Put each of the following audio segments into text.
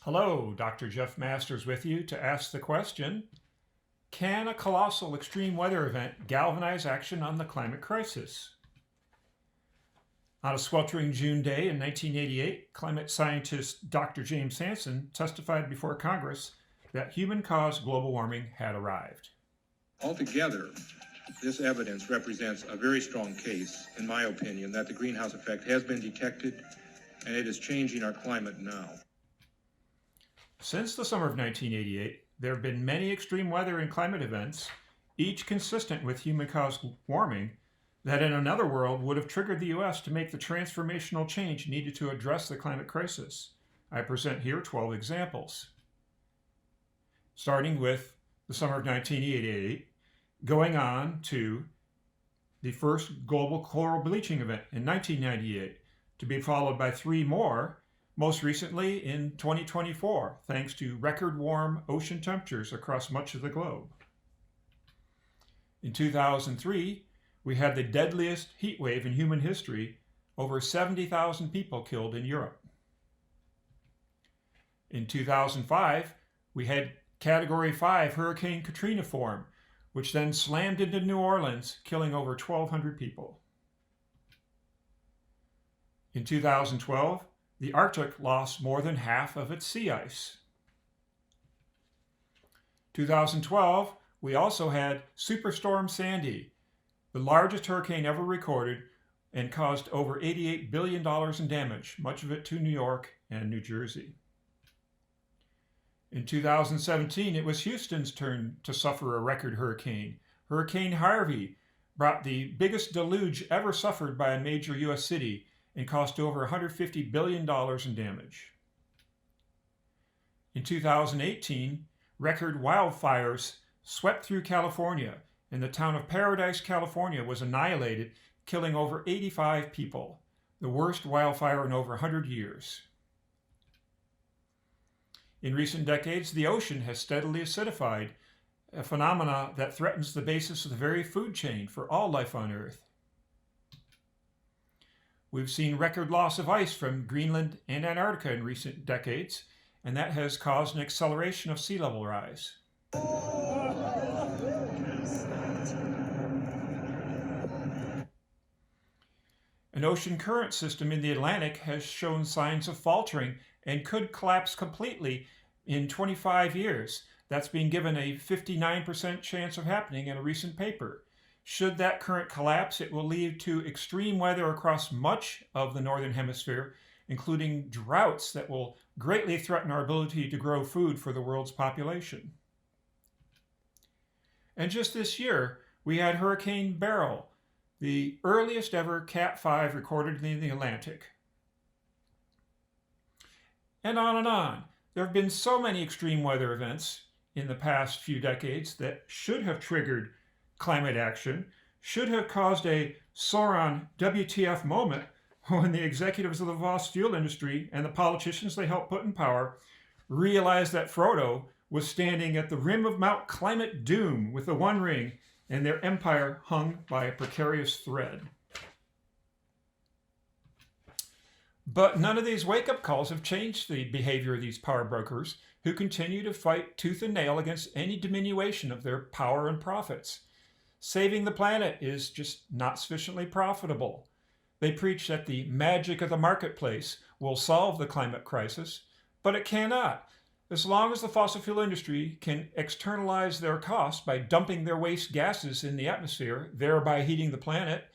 Hello, Dr. Jeff Masters with you to ask the question, can a colossal extreme weather event galvanize action on the climate crisis? On a sweltering June day in 1988, climate scientist Dr. James Hansen testified before Congress that human-caused global warming had arrived. Altogether, this evidence represents a very strong case, in my opinion, that the greenhouse effect has been detected and it is changing our climate now. Since the summer of 1988, there have been many extreme weather and climate events, each consistent with human-caused warming, that in another world would have triggered the U.S. to make the transformational change needed to address the climate crisis. I present here 12 examples. Starting with the summer of 1988, going on to the first global coral bleaching event in 1998, to be followed by 3 more, most recently in 2024, thanks to record warm ocean temperatures across much of the globe. In 2003, we had the deadliest heat wave in human history, over 70,000 people killed in Europe. In 2005, we had Category 5 Hurricane Katrina form, which then slammed into New Orleans, killing over 1,200 people. In 2012, the Arctic lost more than half of its sea ice. 2012, we also had Superstorm Sandy, the largest hurricane ever recorded, and caused over $88 billion in damage, much of it to New York and New Jersey. In 2017, it was Houston's turn to suffer a record hurricane. Hurricane Harvey brought the biggest deluge ever suffered by a major U.S. city and cost over $150 billion in damage. In 2018, record wildfires swept through California, and the town of Paradise, California was annihilated, killing over 85 people, the worst wildfire in over 100 years. In recent decades, the ocean has steadily acidified, a phenomenon that threatens the basis of the very food chain for all life on Earth. We've seen record loss of ice from Greenland and Antarctica in recent decades, and that has caused an acceleration of sea level rise. An ocean current system in the Atlantic has shown signs of faltering and could collapse completely in 25 years. That's being given a 59% chance of happening in a recent paper. Should that current collapse, it will lead to extreme weather across much of the northern hemisphere, including droughts that will greatly threaten our ability to grow food for the world's population. And just this year, we had Hurricane Beryl, the earliest ever Cat 5 recorded in the Atlantic. And on and on. There have been so many extreme weather events in the past few decades that should have triggered climate action, should have caused a Sauron WTF moment when the executives of the fossil fuel industry and the politicians they helped put in power realized that Frodo was standing at the rim of Mount Climate Doom with the One Ring and their empire hung by a precarious thread. But none of these wake-up calls have changed the behavior of these power brokers who continue to fight tooth and nail against any diminution of their power and profits. Saving the planet is just not sufficiently profitable. They preach that the magic of the marketplace will solve the climate crisis, but it cannot. As long as the fossil fuel industry can externalize their costs by dumping their waste gases in the atmosphere, thereby heating the planet,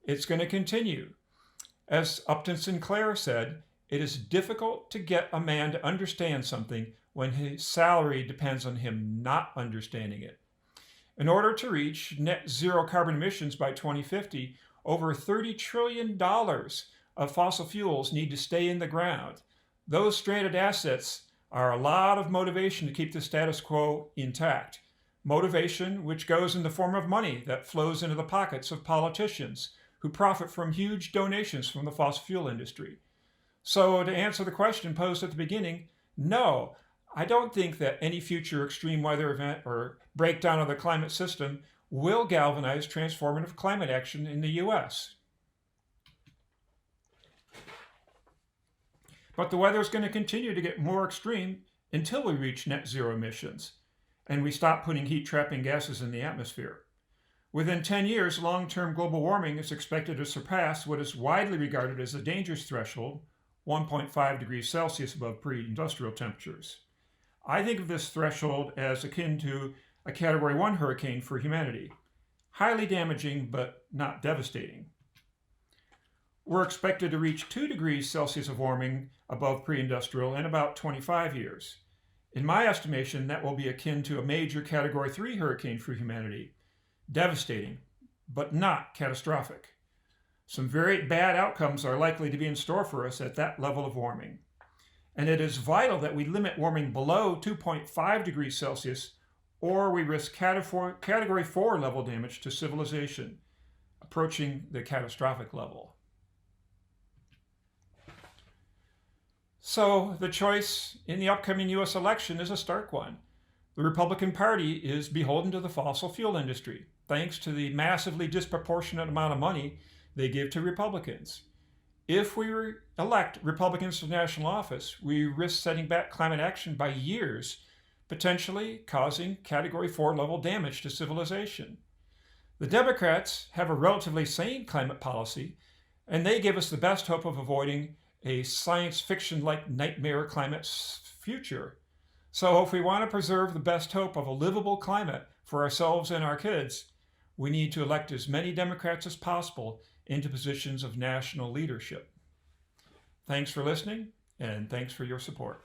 it's going to continue. As Upton Sinclair said, it is difficult to get a man to understand something when his salary depends on him not understanding it. In order to reach net zero carbon emissions by 2050, over $30 trillion of fossil fuels need to stay in the ground. Those stranded assets are a lot of motivation to keep the status quo intact. Motivation which goes in the form of money that flows into the pockets of politicians who profit from huge donations from the fossil fuel industry. So to answer the question posed at the beginning, no, I don't think that any future extreme weather event or breakdown of the climate system will galvanize transformative climate action in the U.S. But the weather is going to continue to get more extreme until we reach net zero emissions and we stop putting heat trapping gases in the atmosphere. Within 10 years, long-term global warming is expected to surpass what is widely regarded as the dangerous threshold, 1.5 degrees Celsius above pre-industrial temperatures. I think of this threshold as akin to a Category 1 hurricane for humanity. Highly damaging, but not devastating. We're expected to reach 2 degrees Celsius of warming above pre-industrial in about 25 years. In my estimation, that will be akin to a major Category 3 hurricane for humanity. Devastating, but not catastrophic. Some very bad outcomes are likely to be in store for us at that level of warming. And it is vital that we limit warming below 2.5 degrees Celsius, or we risk Category 4 level damage to civilization, approaching the catastrophic level. So the choice in the upcoming US election is a stark one. The Republican Party is beholden to the fossil fuel industry, thanks to the massively disproportionate amount of money they give to Republicans. If we elect Republicans to national office, we risk setting back climate action by years, potentially causing Category 4 level damage to civilization. The Democrats have a relatively sane climate policy, and they give us the best hope of avoiding a science fiction-like nightmare climate future. So if we want to preserve the best hope of a livable climate for ourselves and our kids, we need to elect as many Democrats as possible into positions of national leadership. Thanks for listening, and thanks for your support.